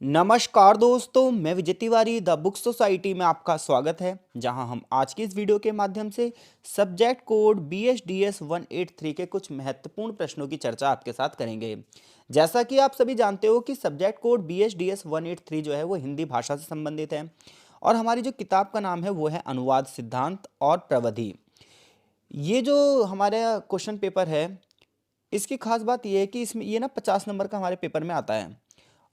नमस्कार दोस्तों, मैं Vijay Tiwari the book society में आपका स्वागत है। जहां हम आज की इस वीडियो के माध्यम से सब्जेक्ट कोड BSDS 183 के कुछ महत्वपूर्ण प्रश्नों की चर्चा आपके साथ करेंगे। जैसा कि आप सभी जानते हो कि सब्जेक्ट कोड BSDS 183 जो है वो हिंदी भाषा से संबंधित है और हमारी जो किताब का नाम है वो है अनुवाद सिद्धांत और प्रविधि। ये जो हमारा क्वेश्चन पेपर है, इसकी खास बात ये है कि इसमें ये ना 50 नंबर का हमारे पेपर में आता है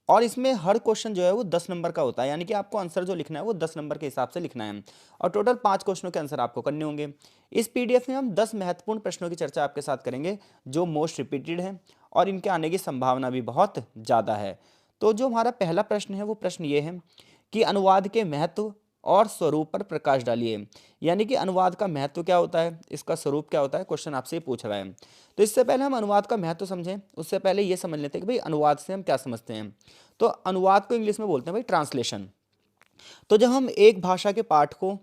और इसमें हर क्वेश्चन जो है वो 10 नंबर का होता है, यानी कि आपको आंसर जो लिखना है वो 10 नंबर के हिसाब से लिखना है और टोटल 5 क्वेश्चनों के आंसर आपको करने होंगे। इस पीडीएफ में हम 10 महत्वपूर्ण प्रश्नों की चर्चा आपके साथ करेंगे जो मोस्ट रिपीटेड हैं और इनके आने की संभावना भी बहुत ज़्यादा है। तो जो हमारा पहला प्रश्न है वो प्रश्न ये है कि अनुवाद के महत्व और स्वरूप पर प्रकाश डालिए। यानी कि अनुवाद का महत्व क्या होता है, इसका स्वरूप क्या होता है, क्वेश्चन आपसे ये पूछ रहा है। तो इससे पहले हम अनुवाद का महत्व समझें, उससे पहले ये समझ लेते हैं कि भाई अनुवाद से हम क्या समझते हैं। तो अनुवाद को इंग्लिश में बोलते हैं भाई ट्रांसलेशन। तो जब हम एक भाषा के पाठ को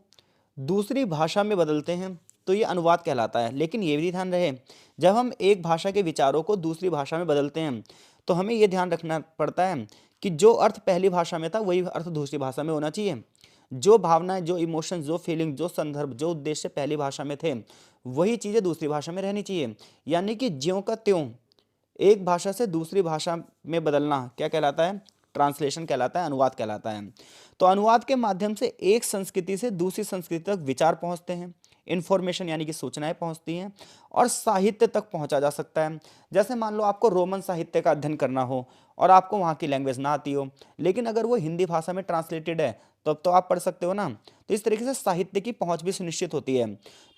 दूसरी भाषा में बदलते हैं तो ये अनुवाद कहलाता है। लेकिन ये भी ध्यान रहे, जब हम एक भाषा के विचारों को दूसरी भाषा में बदलते हैं तो हमें ये ध्यान रखना पड़ता है कि जो अर्थ पहली भाषा में था वही अर्थ दूसरी भाषा में होना चाहिए। जो भावनाएं, जो इमोशन, जो फीलिंग, जो संदर्भ, जो उद्देश्य पहली भाषा में थे वही चीज़ें दूसरी भाषा में रहनी चाहिए। यानी कि ज्यों का त्यों एक भाषा से दूसरी भाषा में बदलना क्या कहलाता है? ट्रांसलेशन कहलाता है, अनुवाद कहलाता है। तो अनुवाद के माध्यम से एक संस्कृति से दूसरी संस्कृति तक विचार पहुंचते हैं, इन्फॉर्मेशन यानी कि सूचनाएं पहुंचती हैं और साहित्य तक पहुंचा जा सकता है। जैसे मान लो आपको रोमन साहित्य का अध्ययन करना हो और आपको वहाँ की लैंग्वेज ना आती हो, लेकिन अगर वो हिंदी भाषा में ट्रांसलेटेड है तब तो आप पढ़ सकते हो ना। तो इस तरीके से साहित्य की पहुंच भी सुनिश्चित होती है।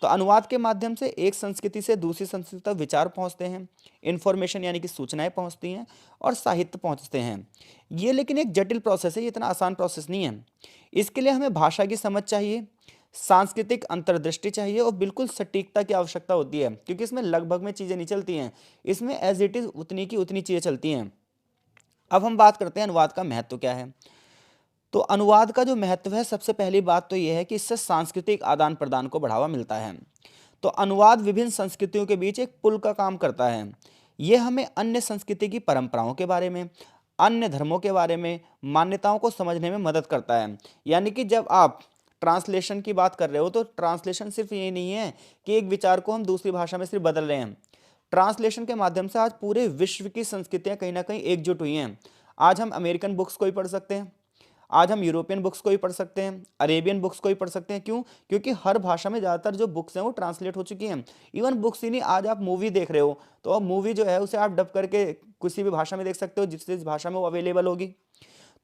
तो अनुवाद के माध्यम से एक संस्कृति से दूसरी संस्कृति तक विचार पहुंचते हैं, इन्फॉर्मेशन यानी कि सूचनाएं पहुंचती हैं और साहित्य पहुंचते हैं। ये लेकिन एक जटिल प्रोसेस है, ये इतना आसान प्रोसेस नहीं है। इसके लिए हमें भाषा की समझ चाहिए, सांस्कृतिक अंतर्दृष्टि चाहिए और बिल्कुल सटीकता की आवश्यकता होती है, क्योंकि इसमें लगभग में चीज़ें नहीं चलती हैं, इसमें एज इट इज़ उतनी की उतनी चीज़ें चलती हैं। अब हम बात करते हैं अनुवाद का महत्व क्या है। तो अनुवाद का जो महत्व है, सबसे पहली बात तो यह है कि इससे सांस्कृतिक आदान प्रदान को बढ़ावा मिलता है। तो अनुवाद विभिन्न संस्कृतियों के बीच एक पुल का काम करता है। ये हमें अन्य संस्कृति की परंपराओं के बारे में, अन्य धर्मों के बारे में, मान्यताओं को समझने में मदद करता है। यानी कि जब आप ट्रांसलेशन की बात कर रहे हो तो ट्रांसलेशन सिर्फ ये नहीं है कि एक विचार को हम दूसरी भाषा में सिर्फ बदल रहे हैं। ट्रांसलेशन के माध्यम से आज पूरे विश्व की संस्कृतियां कहीं ना कहीं एकजुट हुई हैं। आज हम अमेरिकन बुक्स को ही पढ़ सकते हैं, आज हम यूरोपियन बुक्स को ही पढ़ सकते हैं, अरेबियन बुक्स को ही पढ़ सकते हैं। क्यों? क्योंकि हर भाषा में ज़्यादातर जो बुक्स हैं वो ट्रांसलेट हो चुकी हैं। इवन बुक्स ही नहीं, आज आप मूवी देख रहे हो तो अब मूवी जो है उसे आप डब करके किसी भी भाषा में देख सकते हो जिस भाषा में वो अवेलेबल होगी।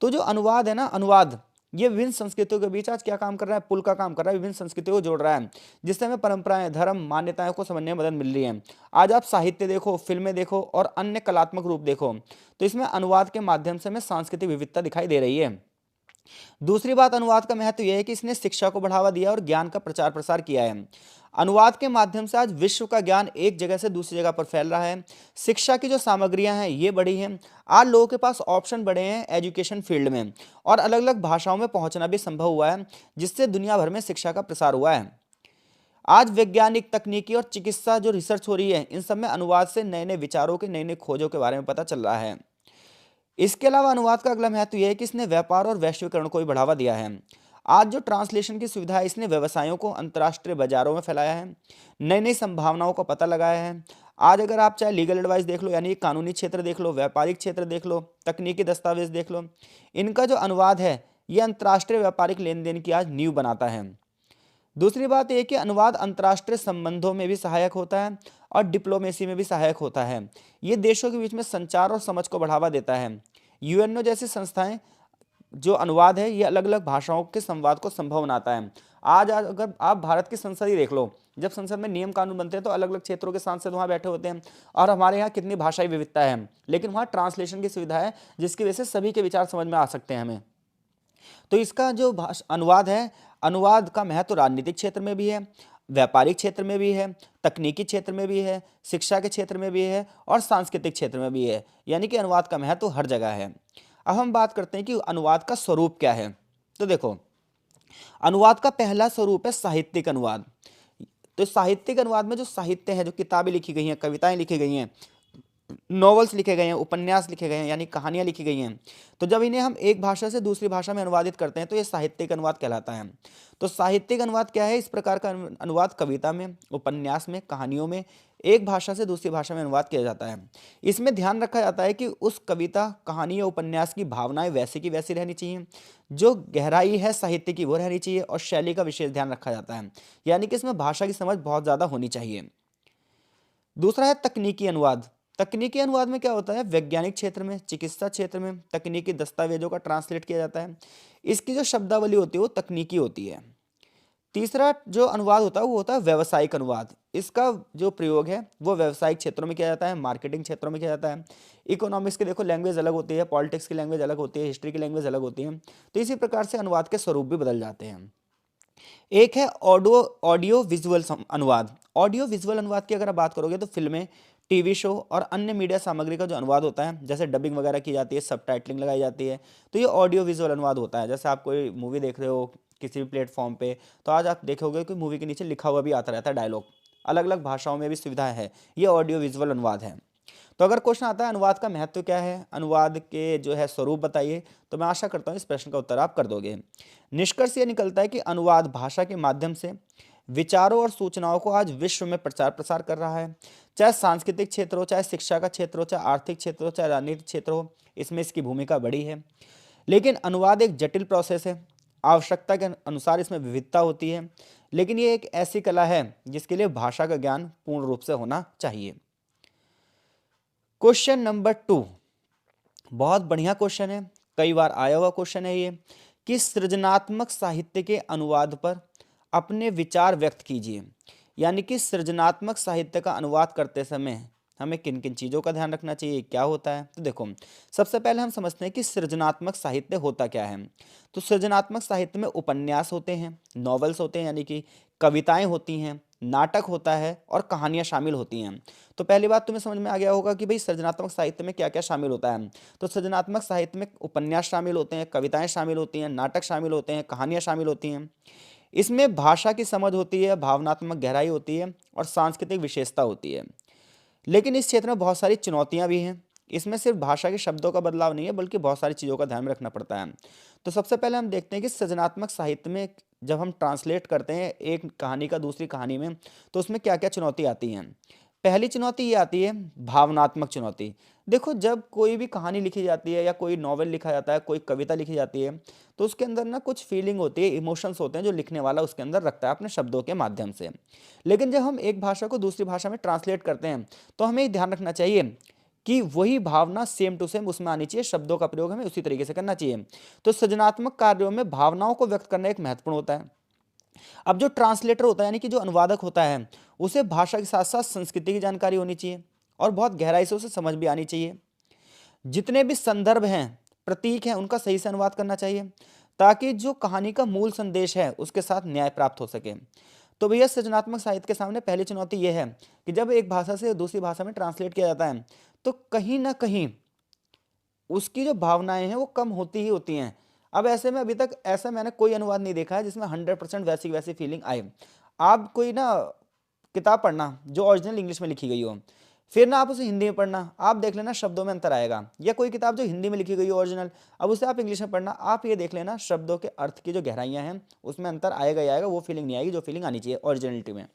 तो जो अनुवाद है ना, अनुवाद ये विभिन्न संस्कृतियों के बीच आज क्या काम कर रहा है? पुल का काम कर रहा है, विभिन्न संस्कृतियों को जोड़ रहा है, जिससे हमें परंपराएं, धर्म, मान्यताओं को समझने में मदद मिल रही है। आज आप साहित्य देखो, फिल्में देखो और अन्य कलात्मक रूप देखो, तो इसमें अनुवाद के माध्यम से हमें सांस्कृतिक विविधता दिखाई दे रही है। दूसरी बात अनुवाद का महत्व यह है कि इसने शिक्षा को बढ़ावा दिया और ज्ञान का प्रचार प्रसार किया है। अनुवाद के माध्यम से आज विश्व का ज्ञान एक जगह से दूसरी जगह पर फैल रहा है। शिक्षा की जो सामग्रियां हैं ये बढ़ी हैं। आज लोगों के पास ऑप्शन बढ़े हैं एजुकेशन फील्ड में और अलग अलग भाषाओं में पहुंचना भी संभव हुआ है, जिससे दुनिया भर में शिक्षा का प्रसार हुआ है। आज वैज्ञानिक, तकनीकी और चिकित्सा जो रिसर्च हो रही है, इन सब में अनुवाद से नए नए विचारों के, नई नई खोजों के बारे में पता चल रहा है। इसके अलावा अनुवाद का अगला महत्व यह है कि इसने व्यापार और वैश्वीकरण को भी बढ़ावा दिया है। आज जो ट्रांसलेशन की सुविधा है, इसने व्यवसायों को अंतर्राष्ट्रीय बाजारों में फैलाया है, नई नई संभावनाओं का पता लगाया है। आज अगर आप चाहे लीगल एडवाइस देख लो, यानी कानूनी क्षेत्र देख लो, व्यापारिक क्षेत्र देख लो, तकनीकी दस्तावेज देख लो, इनका जो अनुवाद है ये अंतर्राष्ट्रीय व्यापारिक लेन देन की आज नींव बनाता है। दूसरी बात यह कि अनुवाद अंतर्राष्ट्रीय संबंधों में भी सहायक होता है और डिप्लोमेसी में भी सहायक होता है। ये देशों के बीच में संचार और समझ को बढ़ावा देता है। यूएनओ जैसी संस्थाएं, जो अनुवाद है ये अलग अलग भाषाओं के संवाद को संभव बनाता है। आज अगर आप भारत की संसद ही देख लो, जब संसद में नियम कानून बनते हैं तो अलग अलग क्षेत्रों के सांसद वहाँ बैठे होते हैं और हमारे यहाँ कितनी भाषाई विविधता है, लेकिन वहाँ ट्रांसलेशन की सुविधा है जिसकी वजह से सभी के विचार समझ में आ सकते हैं हमें। तो इसका जो अनुवाद है, अनुवाद का महत्व राजनीतिक क्षेत्र में भी है, व्यापारिक क्षेत्र में भी है, तकनीकी क्षेत्र में भी है, शिक्षा के क्षेत्र में भी है और सांस्कृतिक क्षेत्र में भी है। यानी कि अनुवाद का महत्व हर जगह है। अब हम बात करते हैं कि अनुवाद का स्वरूप क्या है। तो देखो, अनुवाद का पहला स्वरूप है साहित्यिक अनुवाद। तो साहित्यिक अनुवाद में जो साहित्य है, जो किताबें लिखी गई हैं, कविताएं लिखी गई हैं, नॉवेल्स लिखे गए हैं, उपन्यास लिखे गए हैं, यानी कहानियाँ लिखी गई हैं, तो जब इन्हें हम एक भाषा से दूसरी भाषा में अनुवादित करते हैं तो ये साहित्यिक अनुवाद कहलाता है। तो साहित्यिक अनुवाद क्या है? इस प्रकार का अनुवाद कविता में, उपन्यास में, कहानियों में एक भाषा से दूसरी भाषा में अनुवाद किया जाता है। इसमें ध्यान रखा जाता है कि उस कविता, कहानी या उपन्यास की भावनाएं वैसी की वैसी रहनी चाहिए, जो गहराई है साहित्य की वो रहनी चाहिए, और शैली का विशेष ध्यान रखा जाता है, यानी कि इसमें भाषा की समझ बहुत ज़्यादा होनी चाहिए। दूसरा है तकनीकी अनुवाद। तकनीकी अनुवाद में क्या होता है? वैज्ञानिक क्षेत्र में, चिकित्सा क्षेत्र में तकनीकी दस्तावेजों का ट्रांसलेट किया जाता है। इसकी जो शब्दावली होती है वो तकनीकी होती है। तीसरा जो अनुवाद होता है वो होता है व्यावसायिक अनुवाद। इसका जो प्रयोग है वो व्यावसायिक क्षेत्रों में किया जाता है, मार्केटिंग क्षेत्रों में किया जाता है। इकोनॉमिक्स की देखो लैंग्वेज अलग होती है, पॉलिटिक्स की लैंग्वेज अलग होती है, हिस्ट्री की लैंग्वेज अलग होती है। तो इसी प्रकार से अनुवाद के स्वरूप भी बदल जाते हैं। एक है ऑडियो ऑडियो विजुअल अनुवाद। ऑडियो विजुअल अनुवाद की अगर आप बात करोगे तो फिल्में, टीवी शो और अन्य मीडिया सामग्री का जो अनुवाद होता है, जैसे डबिंग वगैरह की जाती है, सबटाइटलिंग लगाई जाती है, तो ये ऑडियो विजुअल अनुवाद होता है। जैसे आप कोई मूवी देख रहे हो किसी भी प्लेटफॉर्म पे, तो आज आप देखोगे कि मूवी के नीचे लिखा हुआ भी आता रहता है डायलॉग, अलग अलग भाषाओं में भी सुविधा है। ये ऑडियो विजुअल अनुवाद है। तो अगर क्वेश्चन आता है अनुवाद का महत्व क्या है, अनुवाद के जो है स्वरूप बताइए, तो मैं आशा करता हूँ इस प्रश्न का उत्तर आप कर दोगे। निष्कर्ष ये निकलता है कि अनुवाद भाषा के माध्यम से विचारों और सूचनाओं को आज विश्व में प्रचार प्रसार कर रहा है। चाहे सांस्कृतिक क्षेत्र हो, चाहे शिक्षा का क्षेत्र हो, चाहे आर्थिक क्षेत्र हो, चाहे राजनीतिक क्षेत्र हो, इसमें इसकी भूमिका बड़ी है। लेकिन अनुवाद एक जटिल प्रोसेस है। आवश्यकता के अनुसार इसमें विविधता होती है, लेकिन ये एक ऐसी कला है जिसके लिए भाषा का ज्ञान पूर्ण रूप से होना चाहिए। क्वेश्चन नंबर 2 बहुत बढ़िया क्वेश्चन है, कई बार आया हुआ क्वेश्चन है ये, कि सृजनात्मक साहित्य के अनुवाद पर अपने विचार व्यक्त कीजिए। यानी कि सृजनात्मक साहित्य का अनुवाद करते समय हमें किन किन चीज़ों का ध्यान रखना चाहिए, क्या होता है? तो देखो, सबसे पहले हम समझते हैं कि सृजनात्मक साहित्य होता क्या है। तो सृजनात्मक साहित्य में उपन्यास होते हैं, नॉवेल्स होते हैं, यानी कि कविताएं होती हैं, नाटक होता है और कहानियां शामिल होती हैं। तो पहली बात तुम्हें समझ में आ गया होगा कि भाई सृजनात्मक साहित्य में क्या क्या शामिल होता है। तो सृजनात्मक साहित्य में उपन्यास शामिल होते हैं, कविताएं शामिल होती हैं, नाटक शामिल होते हैं, कहानियां शामिल होती हैं। इसमें भाषा की समझ होती है, भावनात्मक गहराई होती है और सांस्कृतिक विशेषता होती है। लेकिन इस क्षेत्र में बहुत सारी चुनौतियां भी हैं। इसमें सिर्फ भाषा के शब्दों का बदलाव नहीं है, बल्कि बहुत सारी चीज़ों का ध्यान में रखना पड़ता है। तो सबसे पहले हम देखते हैं कि सृजनात्मक साहित्य में जब हम ट्रांसलेट करते हैं एक कहानी का दूसरी कहानी में, तो उसमें क्या क्या चुनौती आती हैं। पहली चुनौती ये आती है भावनात्मक चुनौती। देखो, जब कोई भी कहानी लिखी जाती है या कोई नॉवेल लिखा जाता है, कोई कविता लिखी जाती है, तो उसके अंदर ना कुछ फीलिंग होती है, इमोशंस होते हैं जो लिखने वाला उसके अंदर रखता है अपने शब्दों के माध्यम से। लेकिन जब हम एक भाषा को दूसरी भाषा में ट्रांसलेट करते हैं, तो हमें ये ध्यान रखना चाहिए कि वही भावना सेम टू सेम उसमें आनी चाहिए, शब्दों का प्रयोग हमें उसी तरीके से करना चाहिए। तो सृजनात्मक कार्यों में भावनाओं को व्यक्त करना एक महत्वपूर्ण होता है। अब जो ट्रांसलेटर होता है, यानी कि जो अनुवादक होता है, उसे भाषा के साथ साथ संस्कृति की जानकारी होनी चाहिए और बहुत गहराई से उसे समझ भी आनी चाहिए। जितने भी संदर्भ हैं, प्रतीक हैं, उनका सही से अनुवाद करना चाहिए, ताकि जो कहानी का मूल संदेश है उसके साथ न्याय प्राप्त हो सके। तो भैया सृजनात्मक साहित्य के सामने पहली चुनौती यह है कि जब एक भाषा से दूसरी भाषा में ट्रांसलेट किया जाता है, तो कहीं ना कहीं उसकी जो भावनाएं हैं वो कम होती ही होती हैं। अब ऐसे में अभी तक ऐसा मैंने कोई अनुवाद नहीं देखा है जिसमें 100% वैसी वैसी फीलिंग आए। आप कोई ना किताब पढ़ना जो ओरिजिनल इंग्लिश में लिखी गई हो, फिर ना आप उसे हिंदी में पढ़ना, आप देख लेना शब्दों में अंतर आएगा। या कोई किताब जो हिंदी में लिखी गई हो ओरिजिनल, अब उसे आप इंग्लिश में पढ़ना, आप ये देख लेना शब्दों के अर्थ की जो गहराइयाँ हैं उसमें अंतर आएगा ही आएगा, वो फीलिंग नहीं आएगी जो फीलिंग आनी चाहिए ओरिजिनलिटी में।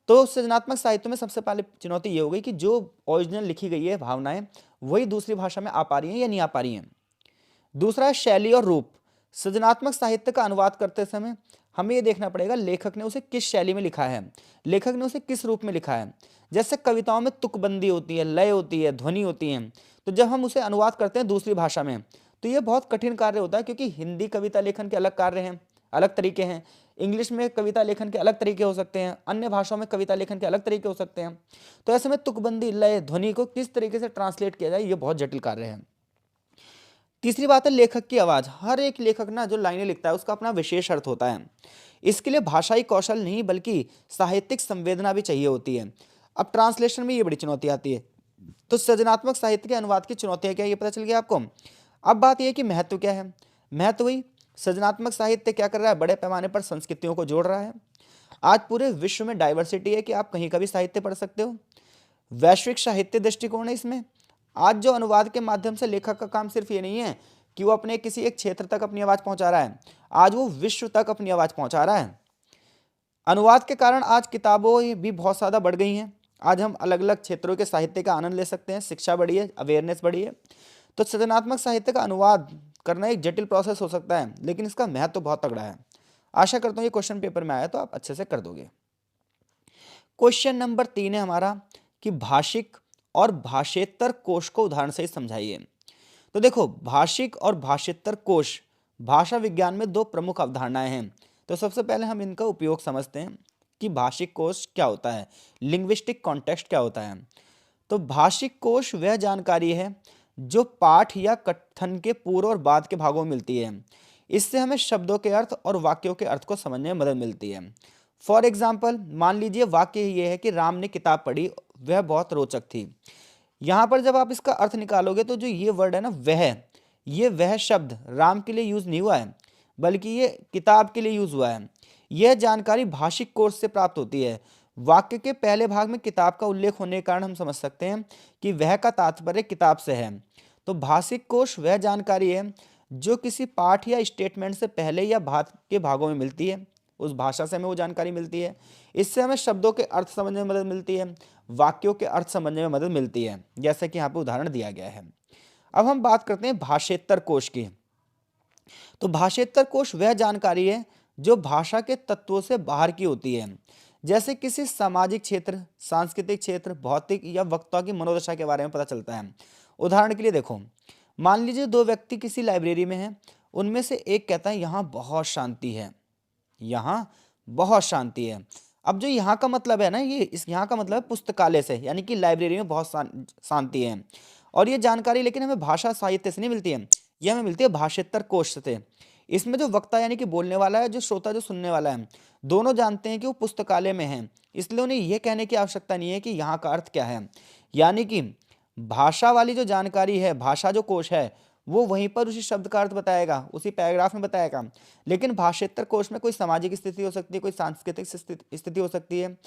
तो सृजनात्मक साहित्य में सबसे पहले चुनौती ये हो गई कि जो ओरिजिनल लिखी गई है भावनाएं, वही दूसरी भाषा में आ पा रही हैं या नहीं आ पा रही हैं। दूसरा है शैली और रूप। सृजनात्मक साहित्य का अनुवाद करते समय हमें यह देखना पड़ेगा लेखक ने उसे किस शैली में लिखा है, लेखक ने उसे किस रूप में लिखा है। जैसे कविताओं में तुकबंदी होती है, लय होती है, ध्वनि होती है, तो जब हम उसे अनुवाद करते हैं दूसरी भाषा में, तो यह बहुत कठिन कार्य होता है, क्योंकि हिंदी कविता लेखन के अलग कार्य हैं, अलग तरीके हैं। इंग्लिश में कविता लेखन के अलग तरीके हो सकते हैं, अन्य भाषाओं में कविता लेखन के अलग तरीके हो सकते हैं। तो ऐसे में तुकबंदी, लय, ध्वनि को किस तरीके से ट्रांसलेट किया जाए, ये बहुत जटिल कार्य है। तीसरी बात है लेखक की आवाज़। हर एक लेखक ना जो लाइनें लिखता है उसका अपना विशेष अर्थ होता है। इसके लिए भाषाई कौशल नहीं बल्कि साहित्यिक संवेदना भी चाहिए होती है। अब ट्रांसलेशन में ये बड़ी चुनौती आती है। तो सृजनात्मक साहित्य के अनुवाद की चुनौतियाँ क्या है, ये पता चल गया आपको। अब बात यह कि महत्व क्या है। महत्व वही, सृजनात्मक साहित्य क्या कर रहा है, बड़े पैमाने पर संस्कृतियों को जोड़ रहा है। आज पूरे विश्व में डाइवर्सिटी है कि आप कहीं का भी साहित्य पढ़ सकते हो। वैश्विक साहित्य दृष्टिकोण है इसमें। आज जो अनुवाद के माध्यम से लेखक का काम सिर्फ ये नहीं है कि वो अपने किसी एक क्षेत्र तक अपनी आवाज पहुंचा रहा है, आज वो विश्व तक अपनी आवाज पहुंचा रहा है। अनुवाद के कारण आज किताबों भी बहुत ज़्यादा बढ़ गई हैं। आज हम अलग अलग क्षेत्रों के साहित्य का आनंद ले सकते हैं, शिक्षा बढ़ी है, अवेयरनेस बढ़ी है। तो सृजनात्मक साहित्य का अनुवाद करना एक जटिल प्रोसेस हो सकता है, लेकिन इसका महत्व तो बहुत तगड़ा है। आशा करता हूँ ये क्वेश्चन पेपर में आया तो आप अच्छे से कर दोगे। क्वेश्चन नंबर 3 है हमारा कि भाषिक और भाषेतर कोश को उदाहरण से ही समझाइए। तो देखो, भाषिक और भाषेतर कोश भाषा विज्ञान में दो प्रमुख अवधारणाएं हैं। तो सबसे पहले हम इनका उपयोग समझते हैं कि भाषिक कोश क्या होता है, लिंग्विस्टिक कॉन्टेक्स्ट क्या होता है। तो भाषिक कोश वह जानकारी है जो पाठ या कथन के पूर्व और बाद के भागों में मिलती है। इससे हमें शब्दों के अर्थ और वाक्यों के अर्थ को समझने में मदद मिलती है। फॉर एग्जाम्पल, मान लीजिए वाक्य ये है कि राम ने किताब पढ़ी, वह बहुत रोचक थी। यहाँ पर जब आप इसका अर्थ निकालोगे तो जो ये वर्ड है ना, वह शब्द राम के लिए यूज नहीं हुआ है, बल्कि ये किताब के लिए यूज हुआ है। यह जानकारी भाषिक कोश से प्राप्त होती है। वाक्य के पहले भाग में किताब का उल्लेख होने के कारण हम समझ सकते हैं कि वह का तात्पर्य किताब से है। तो भाषिक कोश वह जानकारी है जो किसी पाठ या स्टेटमेंट से पहले या बाद के भागों में मिलती है। उस भाषा से हमें वो जानकारी मिलती है। इससे हमें शब्दों के अर्थ समझने में मदद मिलती है, वाक्यों के अर्थ समझने में मदद मिलती है, जैसा कि यहाँ पे उदाहरण दिया गया है। अब हम बात करते हैं भाषेतर कोश की। तो भाषेतर कोश वह जानकारी है जो भाषा के तत्वों से बाहर की होती है, जैसे किसी सामाजिक क्षेत्र, सांस्कृतिक क्षेत्र, भौतिक या वक्ता की मनोदशा के बारे में पता चलता है। उदाहरण के लिए देखो, मान लीजिए दो व्यक्ति किसी लाइब्रेरी में हैं। उनमें से एक कहता है यहाँ बहुत शांति है, यहाँ बहुत शांति है। अब जो यहाँ का मतलब है ना, ये इस यहाँ का मतलब है पुस्तकालय से, यानी कि लाइब्रेरी में बहुत शांति है। और ये जानकारी लेकिन हमें भाषा साहित्य से नहीं मिलती है, ये हमें मिलती है भाषेतर कोश से। इसमें जो वक्ता यानी कि बोलने वाला है, जो श्रोता जो सुनने वाला है, दोनों जानते हैं कि वो पुस्तकालय में है, इसलिए उन्हें यह कहने की आवश्यकता नहीं है कि यहाँ का अर्थ क्या है। यानी कि भाषा वाली जो जानकारी है, भाषा जो कोश है, वो वहीं पर उसी शब्द का अर्थ बताएगा, उसी पैराग्राफ में बताएगा। लेकिन भाषेतर कोश में कोई सामाजिक स्थिति हो सकती है, कोई सांस्कृतिक स्थिति हो सकती है,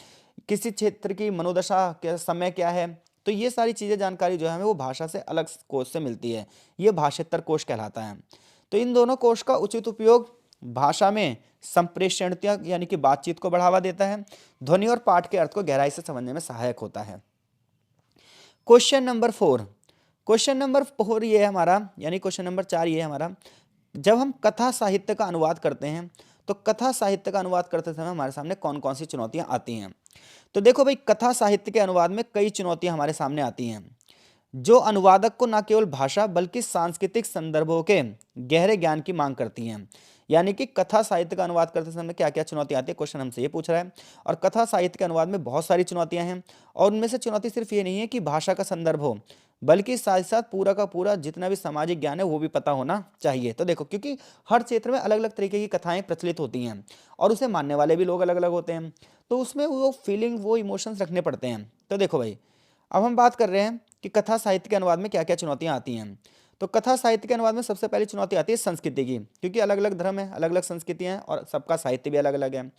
किसी क्षेत्र की मनोदशा क्या, समय क्या है। तो ये सारी चीज़ें जानकारी जो है हमें वो भाषा से अलग कोश से मिलती है, ये भाषेतर कोश कहलाता है। तो इन दोनों कोश का उचित उपयोग भाषा में संप्रेषणीयता यानी कि बातचीत को बढ़ावा देता है, ध्वनि और पाठ के अर्थ को गहराई से समझने में सहायक होता है। क्वेश्चन नंबर 4, क्वेश्चन नंबर 4 ये है हमारा, यानी क्वेश्चन नंबर 4 ये है हमारा, जब हम कथा साहित्य का अनुवाद करते हैं तो कथा साहित्य का अनुवाद करते समय हमारे सामने कौन कौन सी चुनौतियां आती हैं। तो देखो भाई, कथा साहित्य के अनुवाद में कई चुनौतियां हमारे सामने आती हैं, जो अनुवादक को न केवल भाषा बल्कि सांस्कृतिक संदर्भों के गहरे ज्ञान की मांग करती हैं। यानी कि कथा साहित्य का अनुवाद करते समय क्या क्या चुनौतियां आती है, क्वेश्चन हमसे ये पूछ रहा है। और कथा साहित्य के अनुवाद में बहुत सारी चुनौतियां हैं, और उनमें से चुनौती सिर्फ ये नहीं है कि भाषा का संदर्भ हो, बल्कि साथ साथ पूरा का पूरा जितना भी सामाजिक ज्ञान है वो भी पता होना चाहिए। तो देखो, क्योंकि हर क्षेत्र में अलग अलग तरीके की कथाएं प्रचलित होती हैं और उसे मानने वाले भी लोग अलग अलग होते हैं, तो उसमें वो फीलिंग, वो इमोशंस रखने पड़ते हैं। तो देखो भाई, अब हम बात कर रहे हैं कि कथा साहित्य के अनुवाद में क्या क्या चुनौतियां आती हैं। तो कथा साहित्य के अनुवाद में सबसे पहली चुनौती आती है संस्कृति की, क्योंकि अलग अलग धर्म है, अलग अलग संस्कृतियां हैं और सबका साहित्य भी अलग अलग है।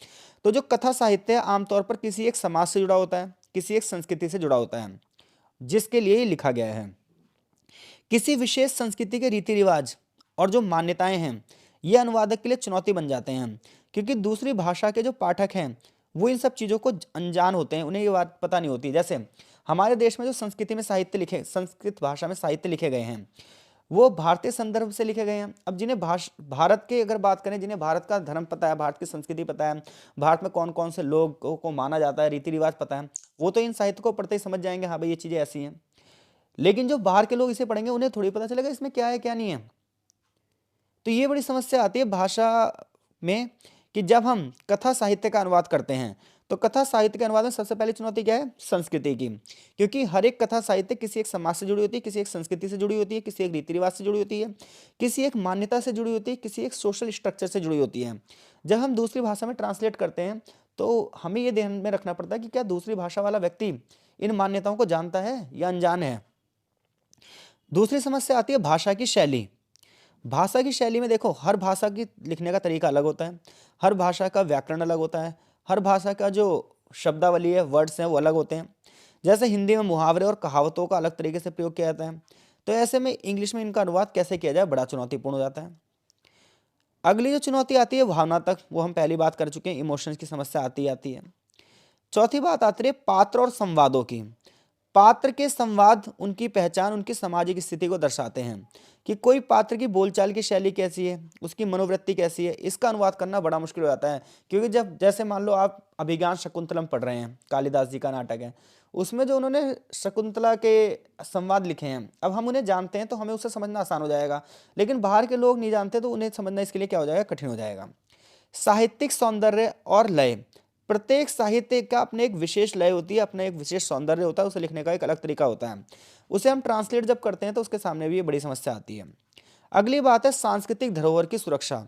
तो जो कथा साहित्य है आमतौर पर किसी एक समाज से जुड़ा होता है, किसी एक संस्कृति से जुड़ा होता है जिसके लिए ये लिखा गया है। किसी विशेष संस्कृति के रीति रिवाज और जो मान्यताएं हैं, ये अनुवादक के लिए चुनौती बन जाते हैं, क्योंकि दूसरी भाषा के जो पाठक हैं वो इन सब चीज़ों को अनजान होते हैं, उन्हें ये बात पता नहीं होती। जैसे हमारे देश में जो संस्कृति में साहित्य लिखे, संस्कृत भाषा में साहित्य लिखे गए हैं, वो भारतीय संदर्भ से लिखे गए हैं। अब जिन्हें भारत की अगर बात करें, जिन्हें भारत का धर्म पता है, भारत की संस्कृति पता है, भारत में कौन कौन से लोगों को माना जाता है, रीति रिवाज पता है, वो तो इन साहित्य को पढ़ते ही समझ जाएंगे, हाँ भाई ये चीज़ें ऐसी हैं। लेकिन जो बाहर के लोग इसे पढ़ेंगे उन्हें थोड़ी पता चलेगा इसमें क्या है क्या नहीं है। तो ये बड़ी समस्या आती है भाषा में कि जब हम कथा साहित्य का अनुवाद करते हैं तो कथा साहित्य के अनुवाद में सबसे पहली चुनौती क्या है, संस्कृति की। क्योंकि हर एक कथा साहित्य किसी एक समाज से जुड़ी होती है, किसी एक संस्कृति से जुड़ी होती है, किसी एक रीति रिवाज से जुड़ी होती है, किसी एक मान्यता से जुड़ी होती है, किसी एक सोशल स्ट्रक्चर से जुड़ी होती है। जब हम दूसरी भाषा में ट्रांसलेट करते हैं तो हमें ये ध्यान में रखना पड़ता है कि क्या दूसरी भाषा वाला व्यक्ति इन मान्यताओं को जानता है या अनजान है। दूसरी समस्या आती है भाषा की शैली। भाषा की शैली में देखो, हर भाषा की लिखने का तरीका अलग होता है, हर भाषा का व्याकरण अलग होता है, हर भाषा का जो शब्दावली है, वर्ड्स हैं, वो अलग होते हैं। जैसे हिंदी में मुहावरे और कहावतों का अलग तरीके से प्रयोग किया जाता है, तो ऐसे में इंग्लिश में इनका अनुवाद कैसे किया जाए बड़ा चुनौतीपूर्ण हो जाता है। अगली जो चुनौती आती है भावनात्मक, वो हम पहली बात कर चुके हैं, इमोशंस की समस्या आती है। चौथी बात आती है पात्र और संवादों की। पात्र के संवाद उनकी पहचान, उनकी सामाजिक स्थिति को दर्शाते हैं कि कोई पात्र की बोलचाल की शैली कैसी है, उसकी मनोवृत्ति कैसी है, इसका अनुवाद करना बड़ा मुश्किल हो जाता है। क्योंकि जब जैसे मान लो आप अभिज्ञान शकुंतलम पढ़ रहे हैं, कालिदास जी का नाटक है, उसमें जो उन्होंने शकुंतला के संवाद लिखे हैं, अब हम उन्हें जानते हैं तो हमें उसे समझना आसान हो जाएगा, लेकिन बाहर के लोग नहीं जानते तो उन्हें समझना इसके लिए क्या हो जाएगा, कठिन हो जाएगा। साहित्यिक सौंदर्य और लय, प्रत्येक साहित्य का अपने एक विशेष लय होती है, अपना एक विशेष सौंदर्य होता है, उसे लिखने का एक अलग तरीका होता है। उसे हम ट्रांसलेट जब करते हैं तो उसके सामने भी ये बड़ी समस्या आती है। अगली बात है सांस्कृतिक धरोहर की सुरक्षा।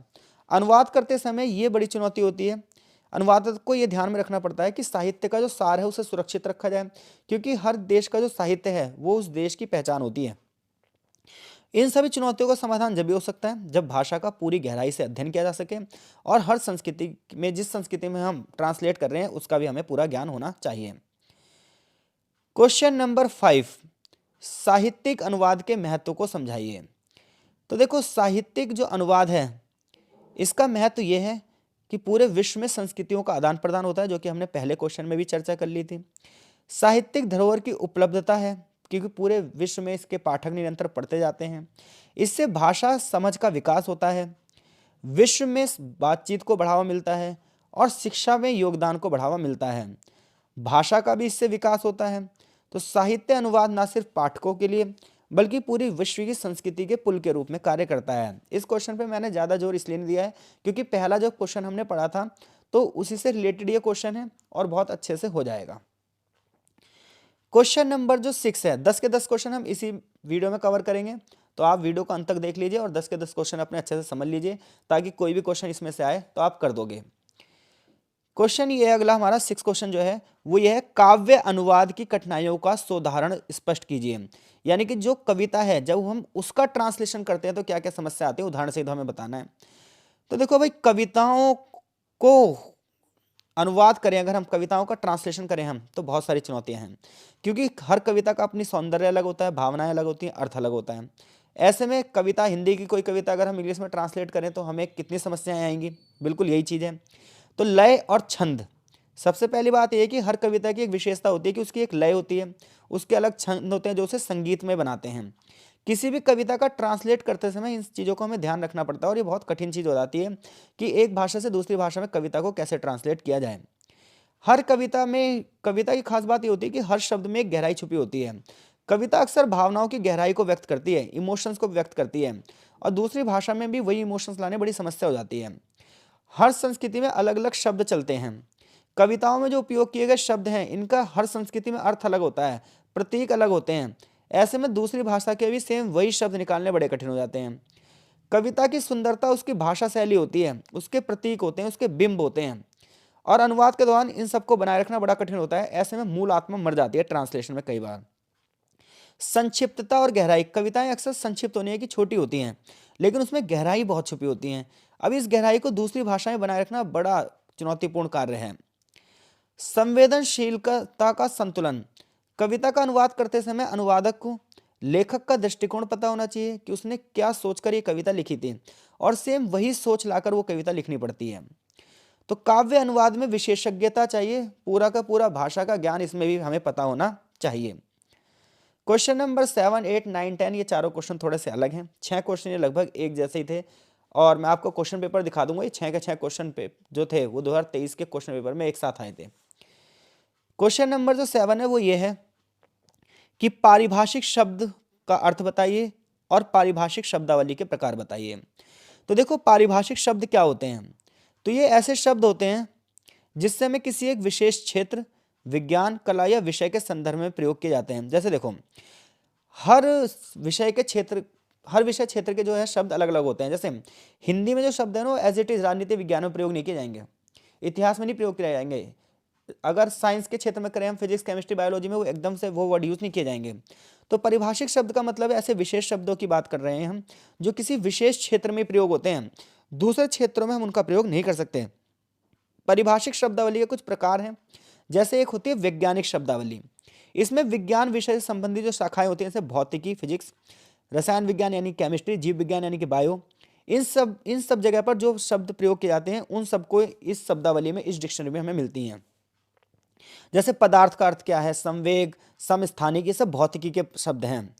अनुवाद करते समय ये बड़ी चुनौती होती है। अनुवादक को ये ध्यान में रखना पड़ता है कि साहित्य का जो सार है उसे सुरक्षित रखा जाए, क्योंकि हर देश का जो साहित्य है वो उस देश की पहचान होती है। इन सभी चुनौतियों का समाधान जब भी हो सकता है जब भाषा का पूरी गहराई से अध्ययन किया जा सके, और हर संस्कृति में, जिस संस्कृति में हम ट्रांसलेट कर रहे हैं, उसका भी हमें पूरा ज्ञान होना चाहिए। क्वेश्चन नंबर 5, साहित्यिक अनुवाद के महत्व को समझाइए। तो देखो, साहित्यिक जो अनुवाद है इसका महत्व यह है कि पूरे विश्व में संस्कृतियों का आदान प्रदान होता है, जो कि हमने पहले क्वेश्चन में भी चर्चा कर ली थी। साहित्यिक धरोहर की उपलब्धता है, क्योंकि पूरे विश्व में इसके पाठक निरंतर पढ़ते जाते हैं। इससे भाषा समझ का विकास होता है, विश्व में बातचीत को बढ़ावा मिलता है, और शिक्षा में योगदान को बढ़ावा मिलता है। भाषा का भी इससे विकास होता है। तो साहित्य अनुवाद न सिर्फ पाठकों के लिए बल्कि पूरी विश्व की संस्कृति के पुल के रूप में कार्य करता है। इस क्वेश्चन पे मैंने ज़्यादा जोर इसलिए नहीं दिया है क्योंकि पहला जो क्वेश्चन हमने पढ़ा था तो उसी से रिलेटेड ये क्वेश्चन है और बहुत अच्छे से हो जाएगा। क्वेश्चन नंबर जो 6 है, 10 के 10 क्वेश्चन हम इसी वीडियो में कवर करेंगे, तो आप वीडियो को अंत तक देख लीजिए और 10 के 10 क्वेश्चन अपने अच्छे से समझ लीजिए, ताकि कोई भी क्वेश्चन इसमें से आए तो आप कर दोगे। क्वेश्चन ये अगला हमारा 6 क्वेश्चन जो है वो ये है, काव्य अनुवाद की कठिनाइयों का सोदाहरण स्पष्ट कीजिए। यानी कि जो कविता है जब हम उसका ट्रांसलेशन करते हैं तो क्या क्या समस्या आती है, उदाहरण से हमें बताना है। तो देखो भाई, कविताओं को अनुवाद करें, अगर हम कविताओं का ट्रांसलेशन करें हम, तो बहुत सारी चुनौतियां हैं, क्योंकि हर कविता का अपनी सौंदर्य अलग होता है, भावनाएं अलग होती हैं, अर्थ अलग होता है। ऐसे में कविता, हिंदी की कोई कविता अगर हम इंग्लिश में ट्रांसलेट करें तो हमें कितनी समस्याएं आएंगी। बिल्कुल यही चीज़ है। तो लय और छंद, सबसे पहली बात यह है कि हर कविता की एक विशेषता होती है कि उसकी एक लय होती है, उसके अलग छंद होते हैं जो उसे संगीत में बनाते हैं। किसी भी कविता का ट्रांसलेट करते समय इन चीज़ों को हमें ध्यान रखना पड़ता है, और ये बहुत कठिन चीज़ हो जाती है कि एक भाषा से दूसरी भाषा में कविता को कैसे ट्रांसलेट किया जाए। हर कविता में, कविता की खास बात ये होती है कि हर शब्द में एक गहराई छुपी होती है। कविता अक्सर भावनाओं की गहराई को व्यक्त करती है, इमोशंस को व्यक्त करती है, और दूसरी भाषा में भी वही इमोशंस लाने बड़ी समस्या हो जाती है। हर संस्कृति में अलग अलग शब्द चलते हैं। कविताओं में जो उपयोग किए गए शब्द हैं इनका हर संस्कृति में अर्थ अलग होता है, प्रतीक अलग होते हैं। ऐसे में दूसरी भाषा के भी सेम वही शब्द निकालने बड़े कठिन हो जाते हैं। कविता की सुंदरता उसकी भाषा शैली होती है, उसके प्रतीक होते हैं, उसके बिंब होते हैं, और अनुवाद के दौरान इन सबको बनाए रखना बड़ा कठिन होता है। ऐसे में मूल आत्मा मर जाती है ट्रांसलेशन में कई बार। संक्षिप्तता और गहराई, कविताएं अक्सर संक्षिप्त होने की छोटी होती हैं, लेकिन उसमें गहराई बहुत छुपी होती हैं। अब इस गहराई को दूसरी भाषाएं बनाए रखना बड़ा चुनौतीपूर्ण कार्य है। संवेदनशीलता का संतुलन, कविता का अनुवाद करते समय अनुवादक को लेखक का दृष्टिकोण पता होना चाहिए कि उसने क्या सोचकर ये कविता लिखी थी, और सेम वही सोच लाकर वो कविता लिखनी पड़ती है। तो काव्य अनुवाद में विशेषज्ञता चाहिए, पूरा का पूरा भाषा का ज्ञान इसमें भी हमें पता होना चाहिए। क्वेश्चन नंबर 7, 8, 9, 10 ये चारों क्वेश्चन थोड़े से अलग हैं। 6 क्वेश्चन ये लगभग एक जैसे ही थे, और मैं आपको क्वेश्चन पेपर दिखा दूंगा। ये 6 के 6 क्वेश्चन पे जो थे वो 2023 के क्वेश्चन पेपर में एक साथ आए थे। क्वेश्चन नंबर जो 7 है वो ये है कि पारिभाषिक शब्द का अर्थ बताइए और पारिभाषिक शब्दावली के प्रकार बताइए। तो देखो, पारिभाषिक शब्द क्या होते हैं, तो ये ऐसे शब्द होते हैं जिससे हमें किसी एक विशेष क्षेत्र, विज्ञान, कला या विषय के संदर्भ में प्रयोग किए जाते हैं। जैसे देखो, हर विषय के क्षेत्र, हर विषय क्षेत्र के जो है शब्द अलग अलग होते हैं। जैसे हिंदी में जो शब्द है ना, एज इट इज राजनीति विज्ञान में प्रयोग नहीं किए जाएंगे, इतिहास में नहीं प्रयोग किए जाएंगे। अगर साइंस के क्षेत्र में करें हम, फिजिक्स, केमिस्ट्री, बायोलॉजी में, वो एकदम से वो वर्ड यूज नहीं किए जाएंगे। तो पारिभाषिक शब्द का मतलब है ऐसे विशेष शब्दों की बात कर रहे हैं हम, जो किसी विशेष क्षेत्र में प्रयोग होते हैं, दूसरे क्षेत्रों में हम उनका प्रयोग नहीं कर सकते। परिभाषिक शब्दावली के कुछ प्रकार हैं। जैसे एक होती है वैज्ञानिक शब्दावली, इसमें विज्ञान विषय से संबंधित जो शाखाएं होती हैं जैसे भौतिकी, फिजिक्स, रसायन विज्ञान यानी केमिस्ट्री, जीव विज्ञान यानी कि बायो, इन सब जगह पर जो शब्द प्रयोग किए जाते हैं उन सबको इस शब्दावली में, इस डिक्शनरी में हमें मिलती हैं। जैसे पदार्थ का अर्थ क्या है, संवेग, समस्थानिक, ये सब भौतिकी के शब्द हैं।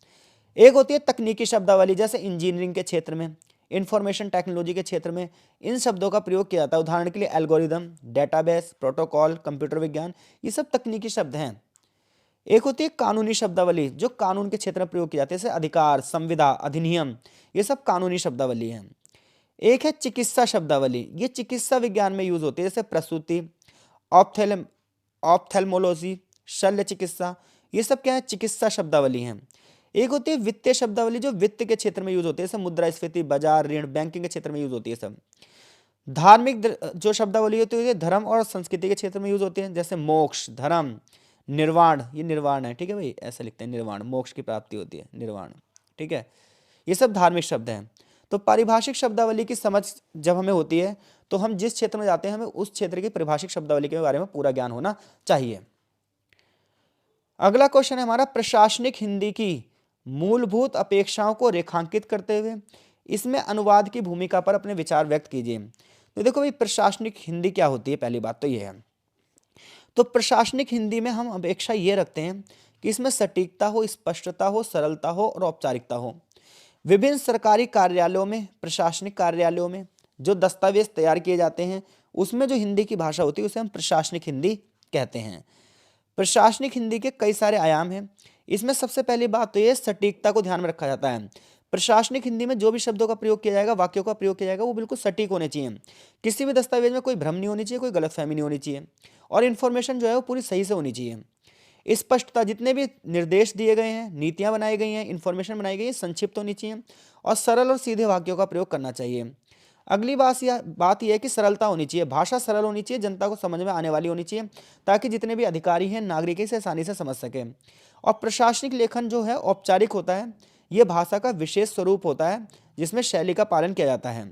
एक होती है तकनीकी शब्दावली, जैसे इंजीनियरिंग के क्षेत्र में, इंफॉर्मेशन टेक्नोलॉजी के क्षेत्र में इन शब्दों का प्रयोग किया जाता है। उदाहरण के लिए एल्गोरिदम, डेटाबेस, प्रोटोकॉल, कंप्यूटर विज्ञान, ये सब तकनीकी शब्द हैं। एक होती है कानूनी शब्दावली, जो कानून के क्षेत्र में प्रयोग की जाती है, जैसे अधिकार, संविदा, अधिनियम, ये सब कानूनी शब्दावली हैं। एक है चिकित्सा शब्दावली, ये चिकित्सा विज्ञान में यूज होती है, जैसे प्रसूति, ऑप्थेल्मोलॉजी, शल्य चिकित्सा, ये सब क्या है, चिकित्सा शब्दावली हैं। एक होती है वित्तीय शब्दावली, जो वित्त के क्षेत्र में यूज होती है, जैसे मुद्रास्फीति, बाजार, ऋण, बैंकिंग के क्षेत्र में यूज होती है सब। धार्मिक जो शब्दावली होती है धर्म और संस्कृति के क्षेत्र में यूज होती है, जैसे मोक्ष, धर्म, निर्वाण, ये निर्वाण है, ठीक है भाई, ऐसा लिखते हैं निर्वाण, मोक्ष की प्राप्ति होती है, निर्वाण, ठीक है। ये सब धार्मिक शब्द हैं। तो पारिभाषिक शब्दावली की समझ जब हमें होती है तो हम जिस क्षेत्र में जाते हैं हमें उस क्षेत्र की परिभाषिक शब्दावली के बारे में पूरा ज्ञान होना चाहिए। अगला क्वेश्चन है हमारा, प्रशासनिक हिंदी की मूलभूत अपेक्षाओं को रेखांकित करते हुए इसमें अनुवाद की भूमिका पर अपने विचार व्यक्त कीजिए। तो देखो भाई, प्रशासनिक हिंदी क्या होती है, पहली बात तो ये है। तो प्रशासनिक हिंदी में हम अपेक्षा ये रखते हैं कि इसमें सटीकता हो, स्पष्टता हो, सरलता हो और औपचारिकता हो। विभिन्न सरकारी कार्यालयों में, प्रशासनिक कार्यालयों में जो दस्तावेज तैयार किए जाते हैं उसमें जो हिंदी की भाषा होती है उसे हम प्रशासनिक हिंदी कहते हैं। प्रशासनिक हिंदी के कई सारे आयाम हैं। इसमें सबसे पहली बात तो ये सटीकता को ध्यान में रखा जाता है। प्रशासनिक हिंदी में जो भी शब्दों का प्रयोग किया जाएगा, वाक्यों का प्रयोग किया जाएगा, वो बिल्कुल सटीक होने चाहिए। किसी भी दस्तावेज में कोई भ्रम नहीं होनी चाहिए, कोई गलतफहमी नहीं होनी चाहिए, और इन्फॉर्मेशन जो है वो पूरी सही से होनी चाहिए। स्पष्टता, जितने भी निर्देश दिए गए हैं, नीतियां बनाई गई हैं, इन्फॉर्मेशन बनाई गई है, संक्षिप्त होनी चाहिए और सरल और सीधे वाक्यों का प्रयोग करना चाहिए। अगली बात यह है कि सरलता होनी चाहिए, भाषा सरल होनी चाहिए, जनता को समझ में आने वाली होनी चाहिए, ताकि जितने भी अधिकारी हैं नागरिक इसे आसानी से समझ सकें। और प्रशासनिक लेखन जो है औपचारिक होता है, ये भाषा का विशेष स्वरूप होता है जिसमें शैली का पालन किया जाता है।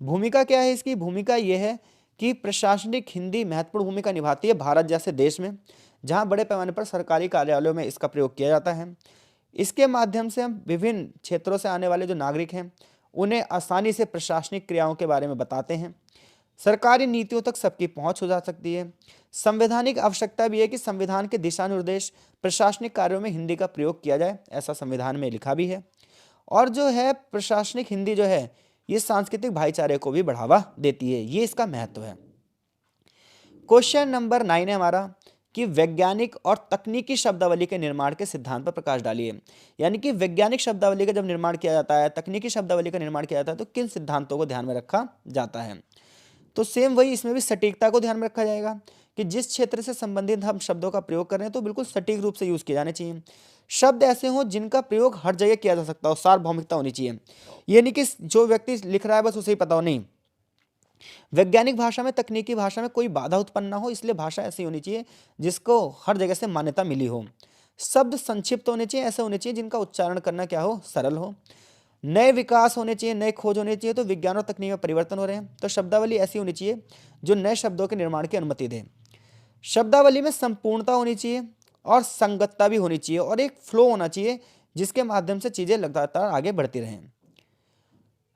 भूमिका क्या है इसकी? भूमिका यह है कि प्रशासनिक हिंदी महत्वपूर्ण भूमिका निभाती है भारत जैसे देश में, जहाँ बड़े पैमाने पर सरकारी कार्यालयों में इसका प्रयोग किया जाता है। इसके माध्यम से हम विभिन्न क्षेत्रों से आने वाले जो नागरिक हैं उन्हें आसानी से प्रशासनिक क्रियाओं के बारे में बताते हैं। सरकारी नीतियों तक सबकी पहुंच हो जा सकती है। संवैधानिक आवश्यकता भी है कि संविधान के दिशा निर्देश प्रशासनिक कार्यों में हिंदी का प्रयोग किया जाए, ऐसा संविधान में लिखा भी है। और जो है प्रशासनिक हिंदी जो है ये सांस्कृतिक भाईचारे को भी बढ़ावा देती है, ये इसका महत्व है। क्वेश्चन नंबर 9 है हमारा कि वैज्ञानिक और तकनीकी शब्दावली के निर्माण के सिद्धांत पर प्रकाश डालिए। यानी कि वैज्ञानिक शब्दावली का जब निर्माण किया जाता है, तकनीकी शब्दावली का निर्माण किया जाता है, तो किन सिद्धांतों को ध्यान में रखा जाता है? तो सेम वही, इसमें भी सटीकता को ध्यान में रखा जाएगा कि जिस क्षेत्र से संबंधित हम शब्दों का प्रयोग कर रहे हैं तो बिल्कुल सटीक रूप से यूज किए जाने चाहिए। शब्द ऐसे हों जिनका प्रयोग हर जगह किया जा सकता हो, सार्वभौमिकता होनी चाहिए। ये नहीं कि जो व्यक्ति लिख रहा है बस उसे ही पता हो, नहीं। वैज्ञानिक भाषा में, तकनीकी भाषा में कोई बाधा उत्पन्न ना हो, इसलिए भाषा ऐसी होनी चाहिए जिसको हर जगह से मान्यता मिली हो। शब्द संक्षिप्त होने चाहिए, ऐसे होने चाहिए जिनका उच्चारण करना क्या हो, सरल हो। नए विकास होने चाहिए, नए खोज होने चाहिए। तो विज्ञान और तकनीक में परिवर्तन हो रहे हैं, तो शब्दावली ऐसी होनी चाहिए जो नए शब्दों के निर्माण की अनुमति दे। शब्दावली में संपूर्णता होनी चाहिए और संगतता भी होनी चाहिए, और एक फ्लो होना चाहिए जिसके माध्यम से चीजें लगातार आगे बढ़ती रहें।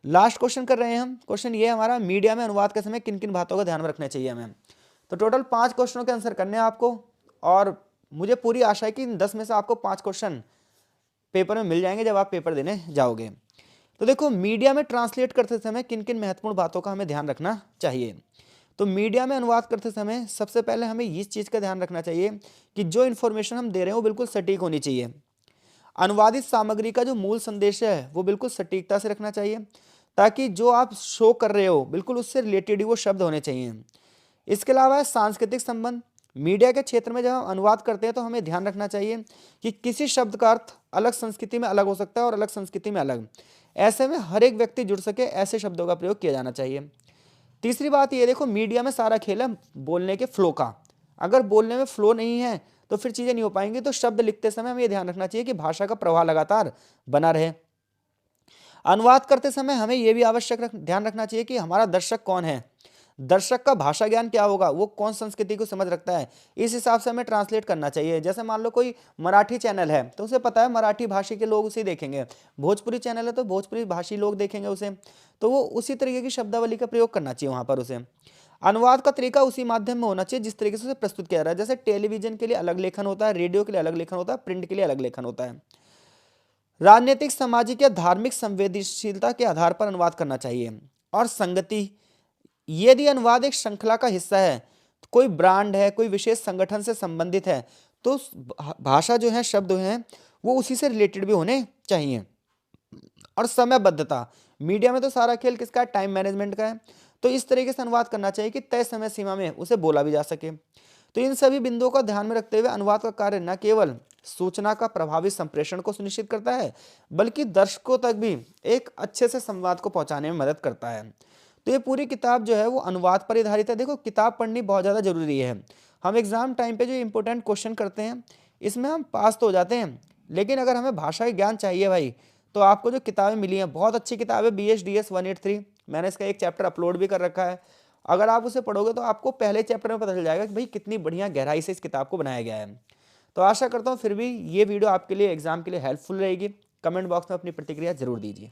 लास्ट क्वेश्चन कर रहे हैं हम। क्वेश्चन ये हमारा, मीडिया में अनुवाद के समय किन किन बातों का ध्यान रखना चाहिए हमें? तो टोटल 5 क्वेश्चनों के आंसर करने हैं आपको, और मुझे पूरी आशा है कि 10 में से आपको 5 क्वेश्चन पेपर में मिल जाएंगे जब आप पेपर देने जाओगे। तो देखो, मीडिया में ट्रांसलेट करते समय किन किन महत्वपूर्ण बातों का हमें ध्यान रखना चाहिए? तो मीडिया में अनुवाद करते समय सबसे पहले हमें इस चीज़ का ध्यान रखना चाहिए कि जो इन्फॉर्मेशन हम दे रहे हैं वो बिल्कुल सटीक होनी चाहिए। अनुवादित सामग्री का जो मूल संदेश है वो बिल्कुल सटीकता से रखना चाहिए, ताकि जो आप शो कर रहे हो बिल्कुल उससे रिलेटेड ही वो शब्द होने चाहिए। इसके अलावा सांस्कृतिक संबंध, मीडिया के क्षेत्र में जब हम अनुवाद करते हैं तो हमें ध्यान रखना चाहिए कि किसी शब्द का अर्थ अलग संस्कृति में अलग हो सकता है और अलग संस्कृति में अलग। ऐसे में हर एक व्यक्ति जुड़ सके, ऐसे शब्दों का प्रयोग किया जाना चाहिए। तीसरी बात ये देखो, मीडिया में सारा खेल है बोलने के फ्लो का। अगर बोलने में फ्लो नहीं है तो फिर चीज़ें नहीं हो पाएंगी। तो शब्द लिखते समय हमें ये ध्यान रखना चाहिए कि भाषा का प्रवाह लगातार बना रहे। अनुवाद करते समय हमें यह भी आवश्यक ध्यान रखना चाहिए कि हमारा दर्शक कौन है। दर्शक का भाषा ज्ञान क्या होगा, वो कौन संस्कृति को समझ रखता है, इस हिसाब से हमें ट्रांसलेट करना चाहिए। जैसे मान लो कोई मराठी चैनल है तो उसे पता है मराठी भाषी के लोग उसे देखेंगे, भोजपुरी चैनल है तो भोजपुरी भाषी लोग देखेंगे उसे, तो वो उसी तरीके की शब्दावली का प्रयोग करना चाहिए वहां पर उसे। अनुवाद का तरीका उसी माध्यम में होना चाहिए जिस तरीके से उसे प्रस्तुत किया जा रहा है। जैसे टेलीविजन के लिए अलग लेखन होता है, रेडियो के लिए अलग लेखन होता है, प्रिंट के लिए अलग लेखन होता है। राजनीतिक, सामाजिक या धार्मिक संवेदनशीलता के आधार पर अनुवाद करना चाहिए। और संगति, यदि अनुवाद एक श्रृंखला का हिस्सा है, कोई ब्रांड है, कोई विशेष संगठन से संबंधित है, तो भाषा जो है, शब्द हैं, वो उसी से रिलेटेड भी होने चाहिए। और समयबद्धता, मीडिया में तो सारा खेल किसका है, टाइम मैनेजमेंट का है, तो इस तरीके से अनुवाद करना चाहिए कि तय समय सीमा में उसे बोला भी जा सके। तो इन सभी बिंदुओं को ध्यान में रखते हुए अनुवाद का कार्य न केवल सूचना का प्रभावी संप्रेषण को सुनिश्चित करता है, बल्कि दर्शकों तक भी एक अच्छे से संवाद को पहुंचाने में मदद करता है। तो ये पूरी किताब जो है वो अनुवाद पर आधारित है। देखो, किताब पढ़नी बहुत ज़्यादा जरूरी है। हम एग्जाम टाइम पे जो इंपॉर्टेंट क्वेश्चन करते हैं इसमें हम पास तो हो जाते हैं, लेकिन अगर हमें भाषा का ज्ञान चाहिए भाई, तो आपको जो किताबें मिली हैं, बहुत अच्छी किताब है BSDS 183, मैंने इसका एक चैप्टर अपलोड भी कर रखा है। अगर आप उसे पढ़ोगे तो आपको पहले चैप्टर में पता चल जाएगा कि भाई कितनी बढ़िया गहराई से इस किताब को बनाया गया है। तो आशा करता हूँ फिर भी ये वीडियो आपके लिए एग्जाम के लिए हेल्पफुल रहेगी। कमेंट बॉक्स में अपनी प्रतिक्रिया जरूर दीजिए।